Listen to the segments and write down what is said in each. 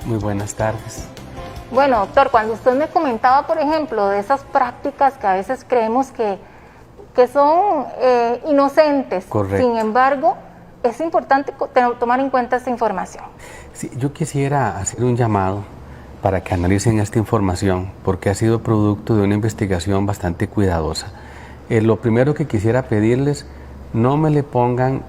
Muy buenas tardes. Bueno, doctor, cuando usted me comentaba, por ejemplo, de esas prácticas que a veces creemos que son inocentes, Correcto. sin embargo, es importante tomar en cuenta esta información. Sí, yo quisiera hacer un llamado para que analicen esta información, porque ha sido producto de una investigación bastante cuidadosa. Lo primero que quisiera pedirles, no me le pongan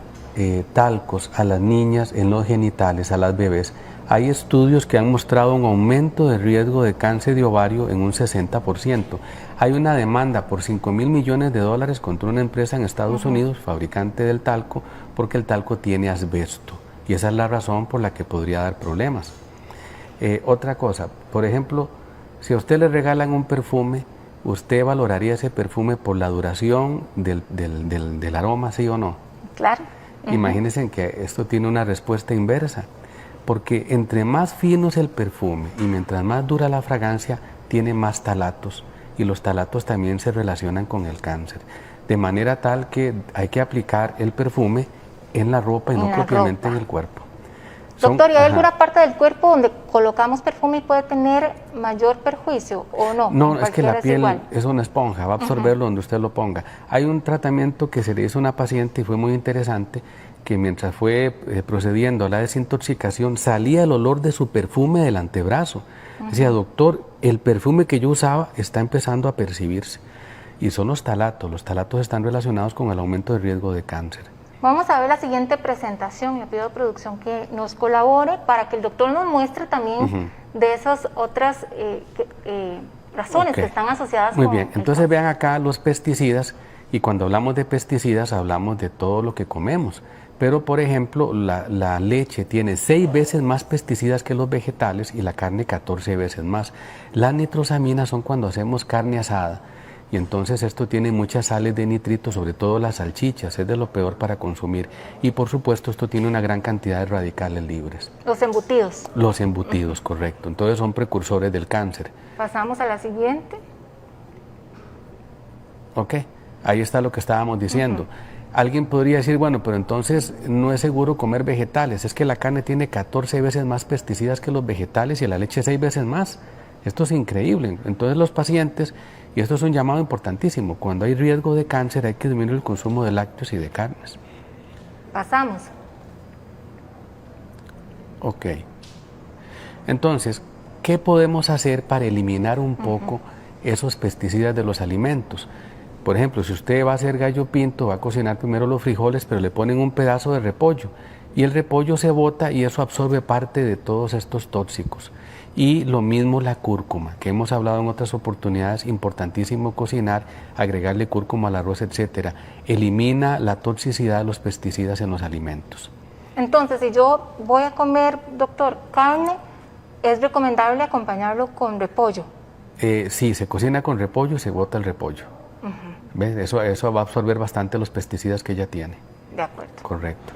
talcos a las niñas en los genitales, a las bebés. Hay estudios que han mostrado un aumento de riesgo de cáncer de ovario en un 60%. Hay una demanda por $5.000 millones contra una empresa en Estados Unidos, fabricante del talco, porque el talco tiene asbesto. Y esa es la razón por la que podría dar problemas. Otra cosa, por ejemplo, si a usted le regalan un perfume, ¿usted valoraría ese perfume por la duración del aroma, sí o no? Claro. Imagínense que esto tiene una respuesta inversa, porque entre más fino es el perfume y mientras más dura la fragancia, tiene más talatos, y los talatos también se relacionan con el cáncer, de manera tal que hay que aplicar el perfume en la ropa y no propiamente en el cuerpo. Doctor, ¿y hay alguna parte del cuerpo donde colocamos perfume y puede tener mayor perjuicio o no? No, es que la piel es una esponja, va a absorberlo donde usted lo ponga. Hay un tratamiento que se le hizo a una paciente y fue muy interesante, que mientras fue procediendo a la desintoxicación salía el olor de su perfume del antebrazo. Decía, doctor, el perfume que yo usaba está empezando a percibirse. Y son los talatos están relacionados con el aumento de riesgo de cáncer. Vamos a ver la siguiente presentación. Le pido a producción que nos colabore para que el doctor nos muestre también de esas otras razones que están asociadas con... Muy bien, entonces vean acá los pesticidas, y cuando hablamos de pesticidas hablamos de todo lo que comemos. Pero, por ejemplo, la leche tiene 6 veces más pesticidas que los vegetales y la carne 14 veces más. Las nitrosaminas son cuando hacemos carne asada, y entonces esto tiene muchas sales de nitrito, sobre todo las salchichas, es de lo peor para consumir. Y por supuesto esto tiene una gran cantidad de radicales libres. Los embutidos. Los embutidos, correcto. Entonces son precursores del cáncer. Pasamos a la siguiente. Ok, ahí está lo que estábamos diciendo. Alguien podría decir, bueno, pero entonces no es seguro comer vegetales, es que la carne tiene 14 veces más pesticidas que los vegetales y la leche 6 veces más. Esto es increíble. Entonces los pacientes, y esto es un llamado importantísimo, cuando hay riesgo de cáncer hay que disminuir el consumo de lácteos y de carnes. Pasamos. Ok. Entonces, ¿qué podemos hacer para eliminar un poco esos pesticidas de los alimentos? Por ejemplo, si usted va a hacer gallo pinto, va a cocinar primero los frijoles, pero le ponen un pedazo de repollo, y el repollo se bota y eso absorbe parte de todos estos tóxicos. Y lo mismo la cúrcuma, que hemos hablado en otras oportunidades, importantísimo cocinar, agregarle cúrcuma al arroz, etcétera. Elimina la toxicidad de los pesticidas en los alimentos. Entonces, si yo voy a comer, doctor, carne, ¿es recomendable acompañarlo con repollo? Sí, se cocina con repollo y se bota el repollo. ¿Ves? Eso va a absorber bastante los pesticidas que ella tiene. De acuerdo. Correcto.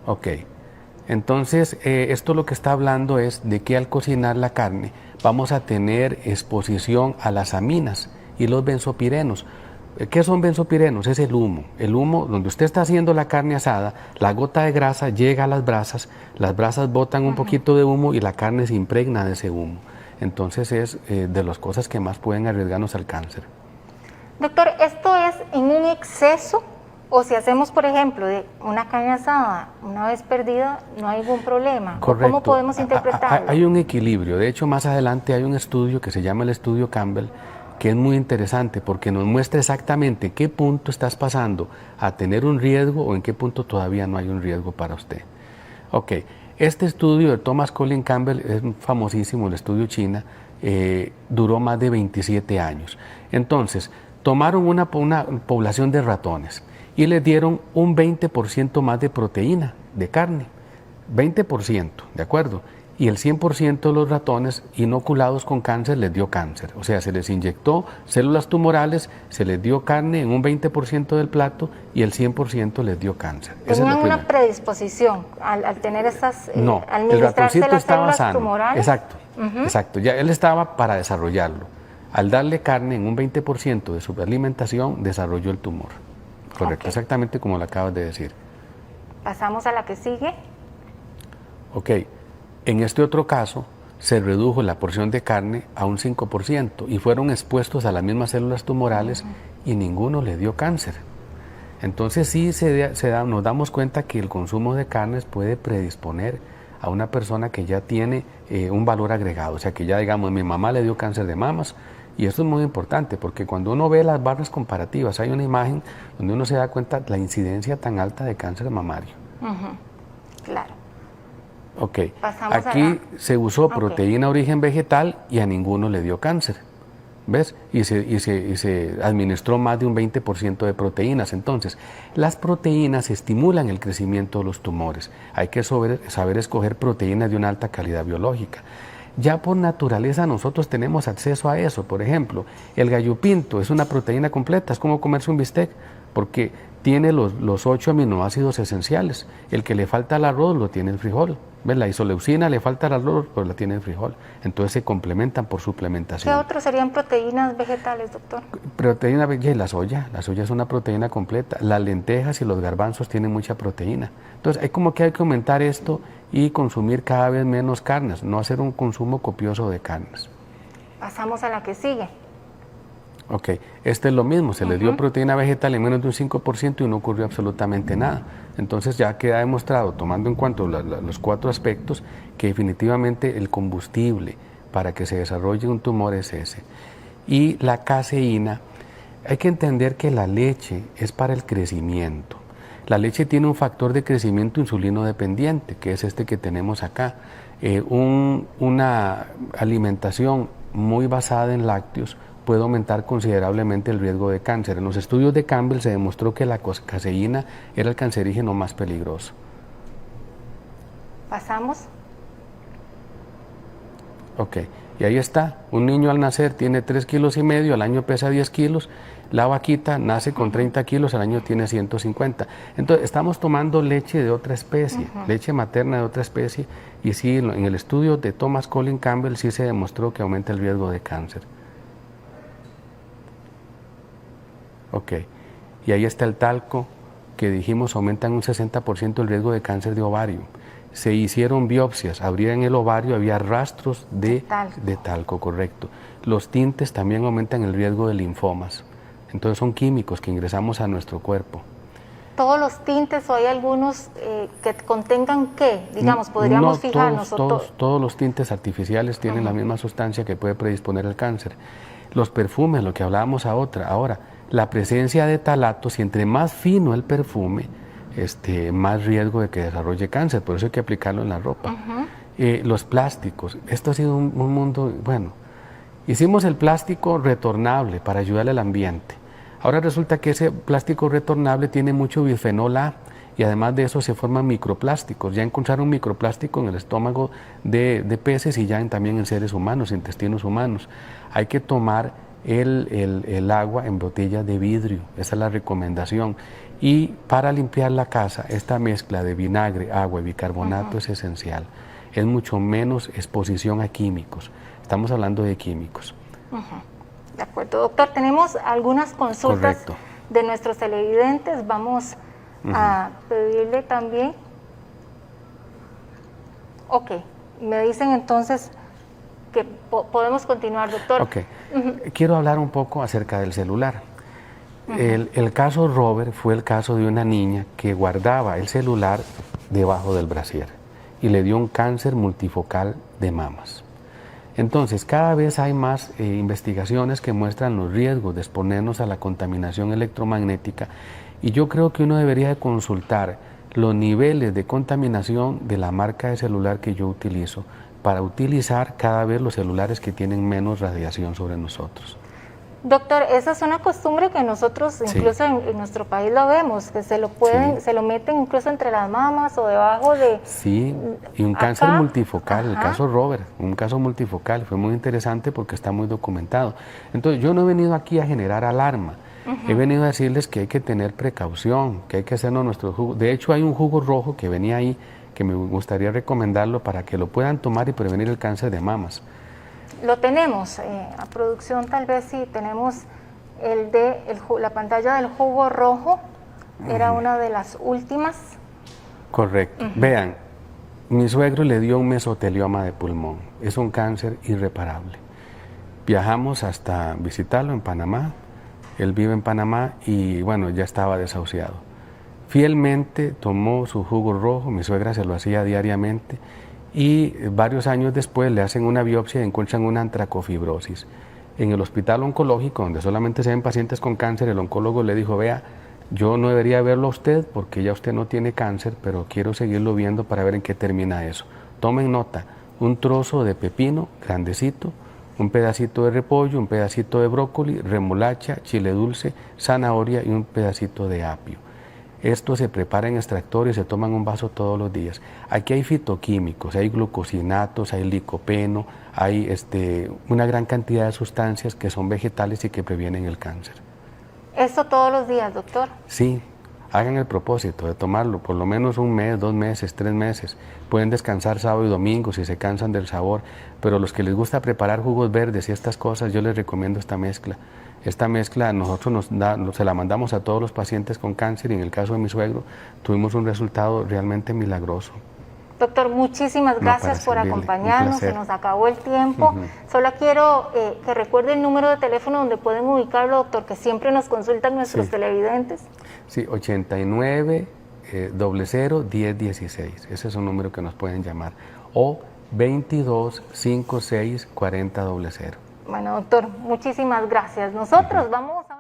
Ok. Entonces, esto lo que está hablando es de que al cocinar la carne vamos a tener exposición a las aminas y los benzopirenos. ¿Qué son benzopirenos? Es el humo. El humo, donde usted está haciendo la carne asada, la gota de grasa llega a las brasas botan un poquito de humo y la carne se impregna de ese humo. Entonces es de las cosas que más pueden arriesgarnos al cáncer. Doctor, ¿esto es en un exceso? O si hacemos, por ejemplo, de una carne asada una vez perdida, no hay ningún problema. Correcto. ¿Cómo podemos interpretarlo? Hay un equilibrio. De hecho, más adelante hay un estudio que se llama el estudio Campbell, que es muy interesante porque nos muestra exactamente qué punto estás pasando a tener un riesgo o en qué punto todavía no hay un riesgo para usted. Ok, este estudio de Thomas Colin Campbell es famosísimo, el estudio China, duró más de 27 años. Entonces, tomaron una población de ratones y les dieron un 20% más de proteína de carne, 20%, ¿de acuerdo? Y el 100% de los ratones inoculados con cáncer les dio cáncer. O sea, se les inyectó células tumorales, se les dio carne en un 20% del plato y el 100% les dio cáncer. ¿Tenían una predisposición al tener esas, no, al el ratoncito estaba sano. Tumorales? Exacto, exacto. Ya él estaba para desarrollarlo. Al darle carne en un 20% de su alimentación, desarrolló el tumor. Correcto, exactamente como lo acabas de decir. Pasamos a la que sigue. Ok. En este otro caso, se redujo la porción de carne a un 5% y fueron expuestos a las mismas células tumorales y ninguno le dio cáncer. Entonces sí nos damos cuenta que el consumo de carnes puede predisponer a una persona que ya tiene un valor agregado, o sea que ya digamos mi mamá le dio cáncer de mamas, y esto es muy importante porque cuando uno ve las barras comparativas hay una imagen donde uno se da cuenta de la incidencia tan alta de cáncer mamario. Claro. Ok, aquí se usó proteína origen vegetal y a ninguno le dio cáncer. ¿Ves? Y se administró más de un 20% de proteínas. Entonces, las proteínas estimulan el crecimiento de los tumores. Hay que saber escoger proteínas de una alta calidad biológica. Ya por naturaleza nosotros tenemos acceso a eso. Por ejemplo, el gallo pinto es una proteína completa, es como comerse un bistec, porque tiene los 8 aminoácidos esenciales. El que le falta al arroz lo tiene el frijol. ¿Ves? La isoleucina le falta al arroz, pues la tiene el frijol. Entonces se complementan por suplementación. ¿Qué otros serían proteínas vegetales, doctor? Proteína vegetal, la soya es una proteína completa. Las lentejas y los garbanzos tienen mucha proteína. Entonces hay que aumentar esto y consumir cada vez menos carnes, no hacer un consumo copioso de carnes. Pasamos a la que sigue. Ok, este es lo mismo, se le dio proteína vegetal en menos de un 5% y no ocurrió absolutamente nada. Entonces ya queda demostrado, tomando en cuenta los 4 aspectos, que definitivamente el combustible para que se desarrolle un tumor es ese. Y la caseína, hay que entender que la leche es para el crecimiento. La leche tiene un factor de crecimiento insulino dependiente, que es este que tenemos acá. Una alimentación muy basada en lácteos puede aumentar considerablemente el riesgo de cáncer. En los estudios de Campbell se demostró que la caseína era el cancerígeno más peligroso. ¿Pasamos? Ok, y ahí está. Un niño al nacer tiene 3,5 kilos, al año pesa 10 kilos. La vaquita nace con 30 kilos, al año tiene 150. Entonces, estamos tomando leche de otra especie, leche materna de otra especie, y sí, en el estudio de Thomas Colin Campbell sí se demostró que aumenta el riesgo de cáncer. Ok, y ahí está el talco, que dijimos aumenta en un 60% el riesgo de cáncer de ovario. Se hicieron biopsias, abrían el ovario, había rastros de talco, correcto. Los tintes también aumentan el riesgo de linfomas. Entonces son químicos que ingresamos a nuestro cuerpo. ¿Todos los tintes o hay algunos que contengan qué? Digamos, podríamos fijarnos. Todos los tintes artificiales tienen la misma sustancia que puede predisponer al cáncer. Los perfumes, lo que hablábamos ahora, la presencia de talatos, y entre más fino el perfume, más riesgo de que desarrolle cáncer, por eso hay que aplicarlo en la ropa. Los plásticos, esto ha sido un mundo, bueno, hicimos el plástico retornable para ayudarle al ambiente. Ahora resulta que ese plástico retornable tiene mucho bisfenol A y además de eso se forman microplásticos. Ya encontraron microplástico en el estómago de peces y ya también en seres humanos, intestinos humanos. Hay que tomar el agua en botellas de vidrio, esa es la recomendación. Y para limpiar la casa, esta mezcla de vinagre, agua y bicarbonato es esencial. Es mucho menos exposición a químicos. Estamos hablando de químicos. De acuerdo, doctor. Tenemos algunas consultas de nuestros televidentes. Vamos a pedirle también. Ok, me dicen entonces que podemos continuar, doctor. Ok, quiero hablar un poco acerca del celular. El caso Robert fue el caso de una niña que guardaba el celular debajo del brasier y le dio un cáncer multifocal de mamas. Entonces, cada vez hay más investigaciones que muestran los riesgos de exponernos a la contaminación electromagnética, y yo creo que uno debería de consultar los niveles de contaminación de la marca de celular que yo utilizo para utilizar cada vez los celulares que tienen menos radiación sobre nosotros. Doctor, esa es una costumbre que nosotros incluso en nuestro país lo vemos, que se lo meten incluso entre las mamas o debajo de... Sí, y un cáncer multifocal, el caso Robert, un caso multifocal, fue muy interesante porque está muy documentado. Entonces yo no he venido aquí a generar alarma, he venido a decirles que hay que tener precaución, que hay que hacernos nuestro jugo. De hecho hay un jugo rojo que venía ahí, que me gustaría recomendarlo para que lo puedan tomar y prevenir el cáncer de mamas. Lo tenemos, a producción tal vez sí, tenemos la pantalla del jugo rojo, era una de las últimas. Correcto. Vean, Mi suegro le dio un mesotelioma de pulmón, es un cáncer irreparable. Viajamos hasta visitarlo en Panamá, él vive en Panamá y bueno, ya estaba desahuciado. Fielmente tomó su jugo rojo, mi suegra se lo hacía diariamente y varios años después le hacen una biopsia y encuentran una antracofibrosis. En el hospital oncológico, donde solamente se ven pacientes con cáncer, el oncólogo le dijo, vea, yo no debería verlo a usted porque ya usted no tiene cáncer, pero quiero seguirlo viendo para ver en qué termina eso. Tomen nota, un trozo de pepino grandecito, un pedacito de repollo, un pedacito de brócoli, remolacha, chile dulce, zanahoria y un pedacito de apio. Esto se prepara en extractor y se toma en un vaso todos los días. Aquí hay fitoquímicos, hay glucosinatos, hay licopeno, hay una gran cantidad de sustancias que son vegetales y que previenen el cáncer. ¿Esto todos los días, doctor? Sí, hagan el propósito de tomarlo por lo menos 1 mes, 2 meses, 3 meses. Pueden descansar sábado y domingo si se cansan del sabor, pero los que les gusta preparar jugos verdes y estas cosas, yo les recomiendo esta mezcla. Esta mezcla nosotros se la mandamos a todos los pacientes con cáncer y en el caso de mi suegro tuvimos un resultado realmente milagroso. Doctor, muchísimas gracias por acompañarnos, se nos acabó el tiempo. Solo quiero que recuerde el número de teléfono donde pueden ubicarlo, doctor, que siempre nos consultan nuestros televidentes. Sí, 89 00 1016, ese es un número que nos pueden llamar, o 22 56 40 00. Bueno, doctor, muchísimas gracias. Nosotros vamos a...